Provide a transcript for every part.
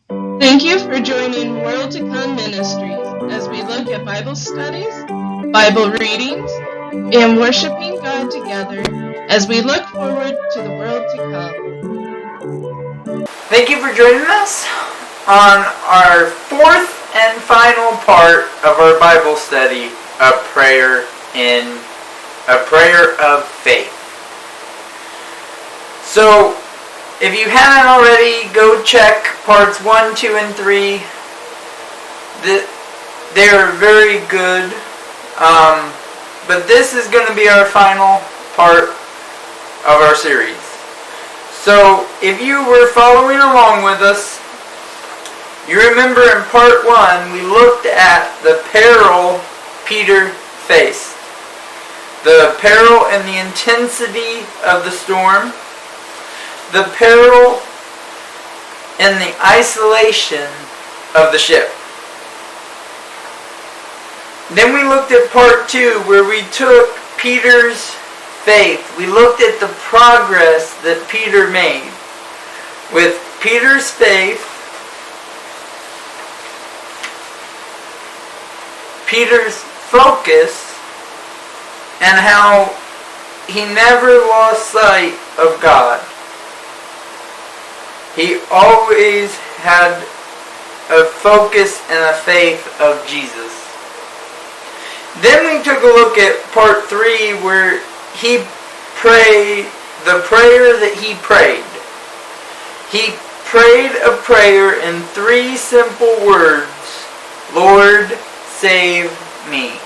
Thank you for joining World to Come Ministries as we look at Bible studies, Bible readings, and worshiping God together as we look forward to the world to come. Thank you for joining us on our fourth and final part of our Bible study, a prayer of faith. So, if you haven't already, go check parts 1, 2, and 3. They are very good. But this is going to be our final part of our series. So, if you were following along with us, you remember in part 1, we looked at the peril Peter faced. The peril and the intensity of the storm. The peril and the isolation of the ship. Then we looked at part 2 where we took Peter's faith. We looked at the progress that Peter made. With Peter's faith, Peter's focus, and how he never lost sight of God. He always had a focus and a faith of Jesus. Then we took a look at part 3 where he prayed the prayer that he prayed. He prayed a prayer in 3 simple words. Lord, save me.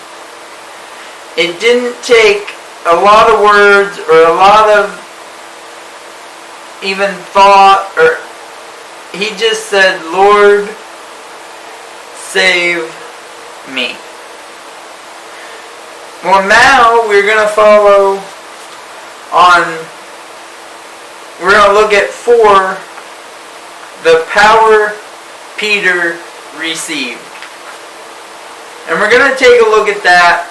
It didn't take a lot of words or a lot of even thought, or he just said, Lord, save me. Well, now we're going to we're going to look at 4, the power Peter received. And we're going to take a look at that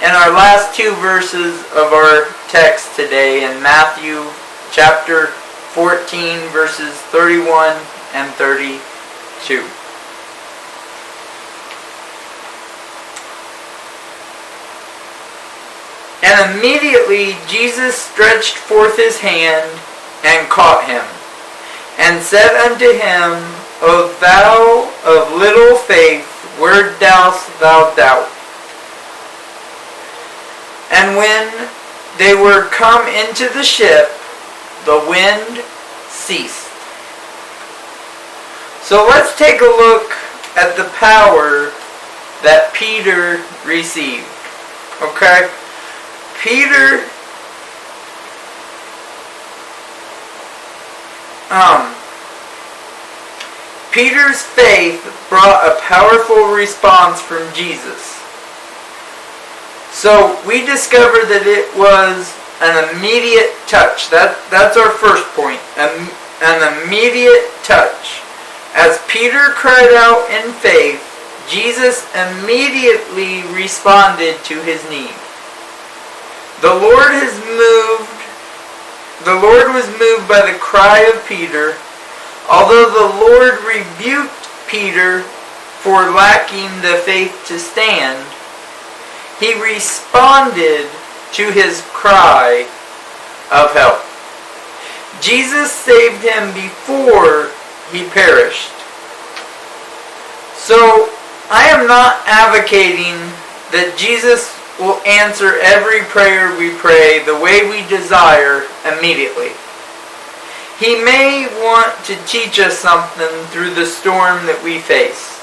in our last 2 verses of our text today in Matthew chapter 14 verses 31 and 32. And immediately Jesus stretched forth his hand and caught him, and said unto him, O thou of little faith, where dost thou doubt? And when they were come into the ship, the wind ceased. So let's take a look at the power that Peter received. Okay? Peter's faith brought a powerful response from Jesus. So we discovered that it was an immediate touch. That's our first point. An immediate touch. As Peter cried out in faith, Jesus immediately responded to his need. The Lord was moved by the cry of Peter. Although the Lord rebuked Peter for lacking the faith to stand, he responded to his cry of help. Jesus saved him before he perished. So, I am not advocating that Jesus will answer every prayer we pray the way we desire immediately. He may want to teach us something through the storm that we face.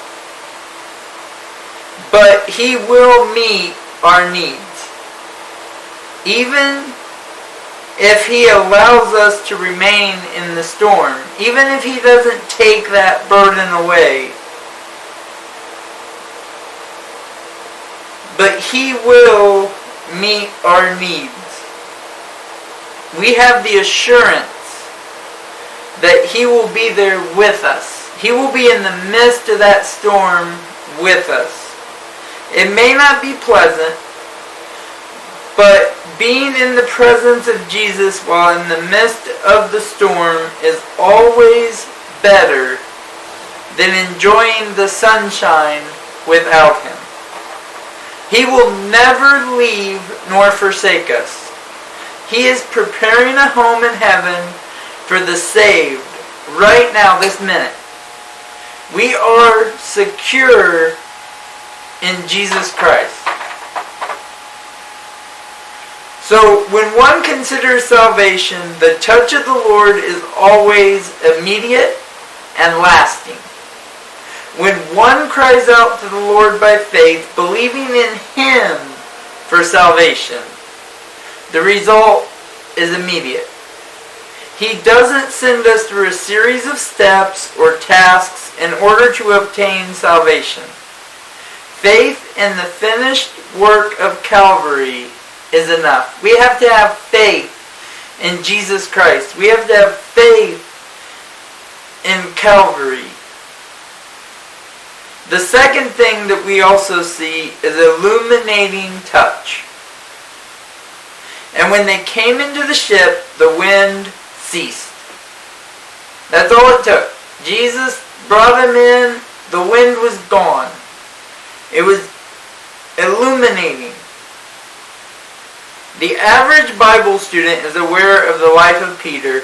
But he will meet our needs. Even if he allows us to remain in the storm, even if he doesn't take that burden away, but he will meet our needs. We have the assurance that he will be there with us. He will be in the midst of that storm with us. It may not be pleasant, but being in the presence of Jesus while in the midst of the storm is always better than enjoying the sunshine without Him. He will never leave nor forsake us. He is preparing a home in heaven for the saved right now, this minute. We are secure in Jesus Christ. So when one considers salvation, the touch of the Lord is always immediate and lasting. When one cries out to the Lord by faith, believing in Him for salvation, the result is immediate. He doesn't send us through a series of steps or tasks in order to obtain salvation. Faith in the finished work of Calvary is enough. We have to have faith in Jesus Christ. We have to have faith in Calvary. The second thing that we also see is illuminating touch. And when they came into the ship, the wind ceased. That's all it took. Jesus brought them in, the wind was gone. It was illuminating. The average Bible student is aware of the life of Peter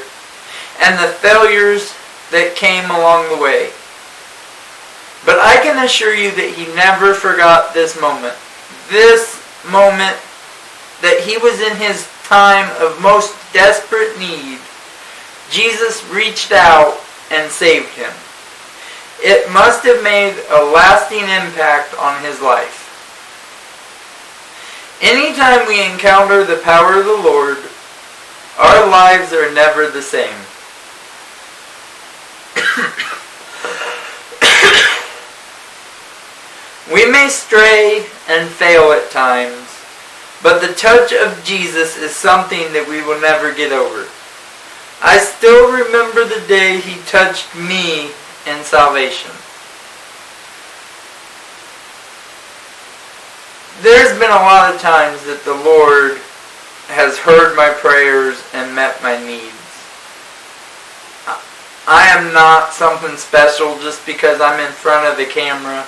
and the failures that came along the way. But I can assure you that he never forgot this moment. This moment that he was in his time of most desperate need, Jesus reached out and saved him. It must have made a lasting impact on his life. Anytime we encounter the power of the Lord, our lives are never the same. We may stray and fail at times, but the touch of Jesus is something that we will never get over. I still remember the day He touched me in salvation. There's been a lot of times that the Lord has heard my prayers and met my needs. I am not something special just because I'm in front of the camera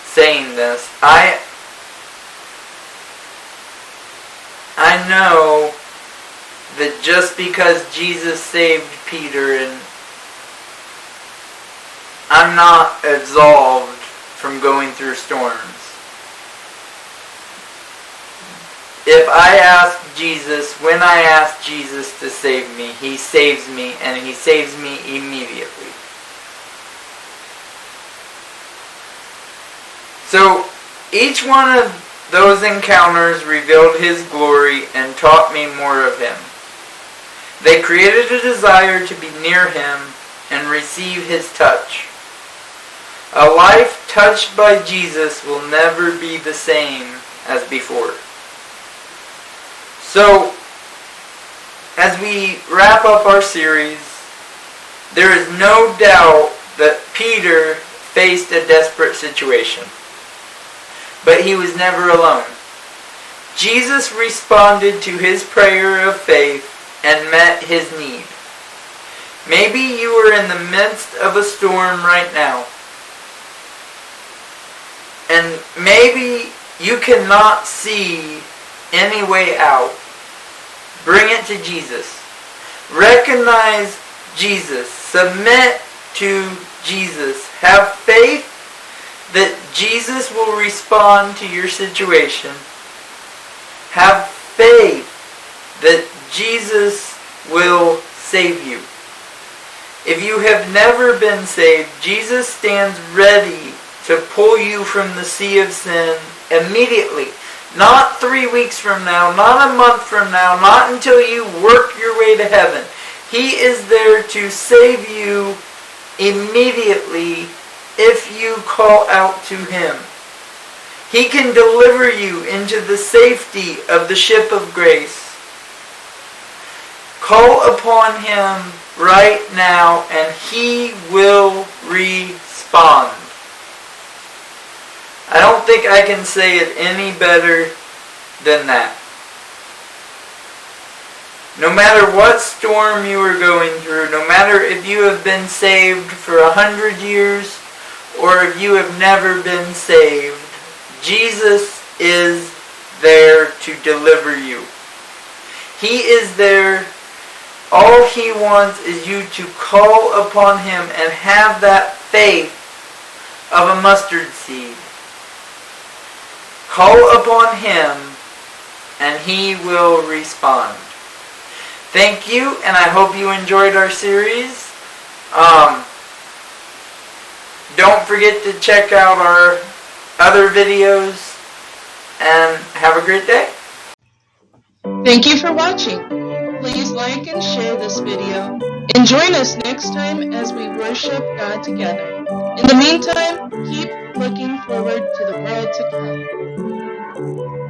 saying this. I know that just because Jesus saved Peter, and I'm not absolved from going through storms. If I ask Jesus, when I ask Jesus to save me, He saves me, and He saves me immediately. So, each one of those encounters revealed His glory and taught me more of Him. They created a desire to be near Him and receive His touch. A life touched by Jesus will never be the same as before. So, as we wrap up our series, there is no doubt that Peter faced a desperate situation. But he was never alone. Jesus responded to his prayer of faith and met his need. Maybe you are in the midst of a storm right now. And maybe you cannot see any way out. Bring it to Jesus. Recognize Jesus. Submit to Jesus. Have faith that Jesus will respond to your situation. Have faith that Jesus will save you. If you have never been saved, Jesus stands ready to pull you from the sea of sin immediately. Not 3 weeks from now, not a month from now, not until you work your way to heaven. He is there to save you immediately if you call out to Him. He can deliver you into the safety of the ship of grace. Call upon Him right now and He will respond. I don't think I can say it any better than that. No matter what storm you are going through, no matter if you have been saved for 100 years or if you have never been saved, Jesus is there to deliver you. He is there. All He wants is you to call upon Him and have that faith of a mustard seed. Call upon Him and He will respond. Thank you, and I hope you enjoyed our series. Don't forget to check out our other videos, and have a great day. Thank you for watching. Please like and share this video, and join us next time as we worship God together. In the meantime, keep looking forward to the world to come.